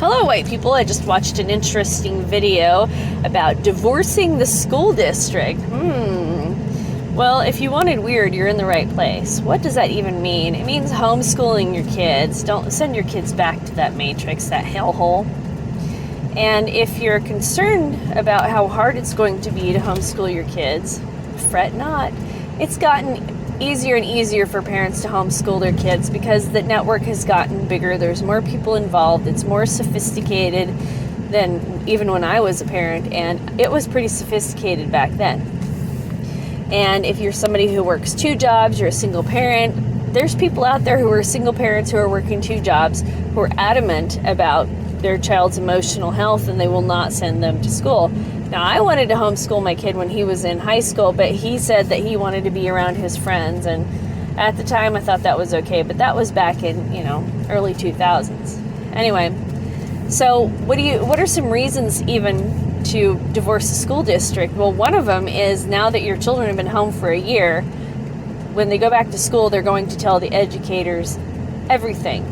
Hello, white people. I just watched an interesting video about divorcing the school district. Well, if you wanted weird, you're in the right place. What does that even mean? It means homeschooling your kids. Don't send your kids back to that matrix, that hellhole. And if you're concerned about how hard it's going to be to homeschool your kids, fret not. It's gotten easier and easier for parents to homeschool their kids because the network has gotten bigger. There's more people involved. It's more sophisticated than even when I was a parent, and it was pretty sophisticated back then. And if you're somebody who works 2 jobs, you're a single parent, there's people out there who are single parents who are working 2 jobs who are adamant about their child's emotional health, and they will not send them to school. Now, I wanted to homeschool my kid when he was in high school, but he said that he wanted to be around his friends, and at the time I thought that was okay, but that was back in, early 2000s. Anyway, so what are some reasons even to divorce a school district? Well, one of them is now that your children have been home for a year, when they go back to school, they're going to tell the educators everything.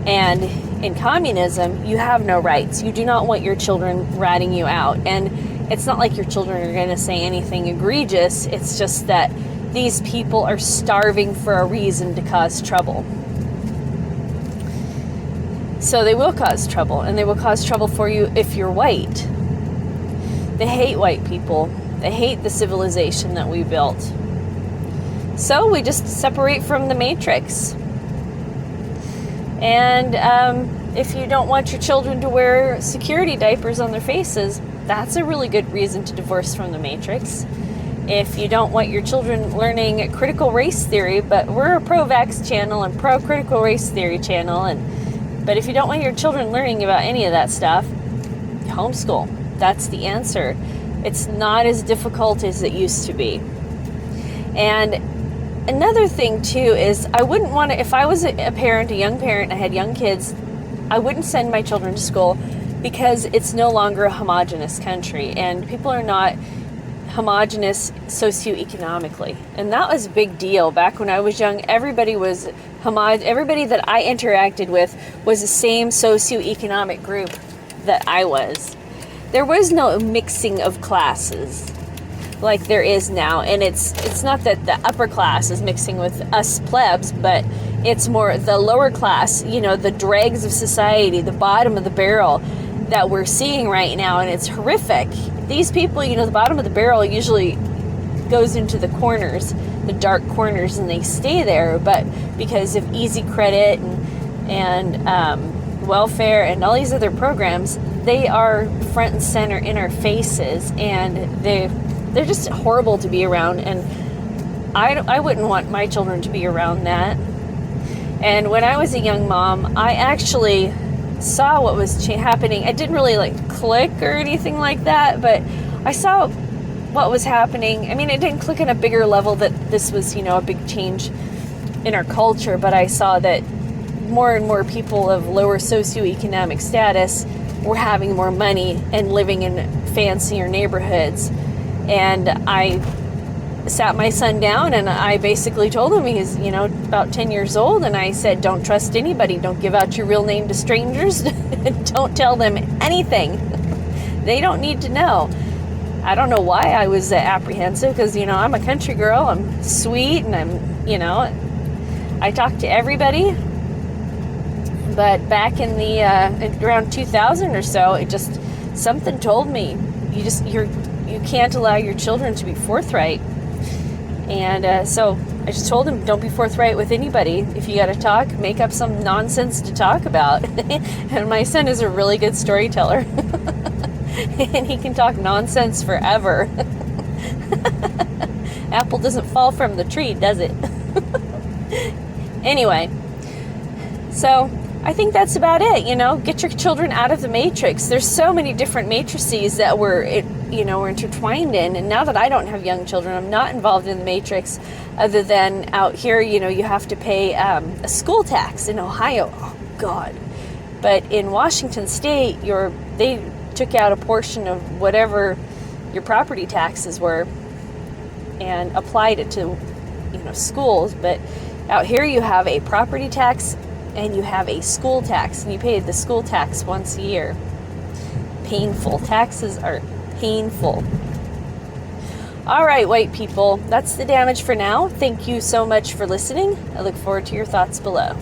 And in communism, you have no rights. You do not want your children ratting you out. And it's not like your children are going to say anything egregious. It's just that these people are starving for a reason to cause trouble. So they will cause trouble, and they will cause trouble for you if you're white. They hate white people. They hate the civilization that we built. So we just separate from the matrix. And if you don't want your children to wear security diapers on their faces, that's a really good reason to divorce from the matrix. If you don't want your children learning critical race theory, but we're a pro-vax channel and pro-critical race theory channel, but if you don't want your children learning about any of that stuff, homeschool. That's the answer. It's not as difficult as it used to be. And another thing too is I wouldn't want to, if I was a parent, a young parent, I had young kids, I wouldn't send my children to school because it's no longer a homogenous country, and people are not homogenous socioeconomically. And that was a big deal. Back when I was young, everybody was everybody that I interacted with was the same socioeconomic group that I was. There was no mixing of classes like there is now, and it's not that the upper class is mixing with us plebs, but it's more the lower class, the dregs of society, the bottom of the barrel that we're seeing right now, and it's horrific. These people, the bottom of the barrel usually goes into the corners, the dark corners, and they stay there, but because of easy credit and welfare and all these other programs, they are front and center in our faces, and they're just horrible to be around, and I wouldn't want my children to be around that. And when I was a young mom, I actually saw what was happening. I didn't really click or anything like that, but I saw what was happening. I mean, it didn't click on a bigger level that this was, a big change in our culture, but I saw that more and more people of lower socioeconomic status were having more money and living in fancier neighborhoods. And I sat my son down and I basically told him, he's, about 10 years old, and I said, don't trust anybody. Don't give out your real name to strangers. Don't tell them anything. They don't need to know. I don't know why I was apprehensive because, I'm a country girl. I'm sweet, and I talk to everybody. But back in the around 2000 or so, something told me you can't allow your children to be forthright. And so I just told him, don't be forthright with anybody. If you got to talk, make up some nonsense to talk about. And my son is a really good storyteller. And he can talk nonsense forever. Apple doesn't fall from the tree, does it? Anyway, so I think that's about it. Get your children out of the matrix. There's so many different matrices that we're intertwined in. And now that I don't have young children, I'm not involved in the matrix other than out here, you have to pay a school tax in Ohio. Oh, God. But in Washington State, they took out a portion of whatever your property taxes were and applied it to, schools. But out here you have a property tax and you have a school tax and you pay the school tax once a year. Painful. Taxes are painful. All right, white people, that's the damage for now. Thank you so much for listening. I look forward to your thoughts below.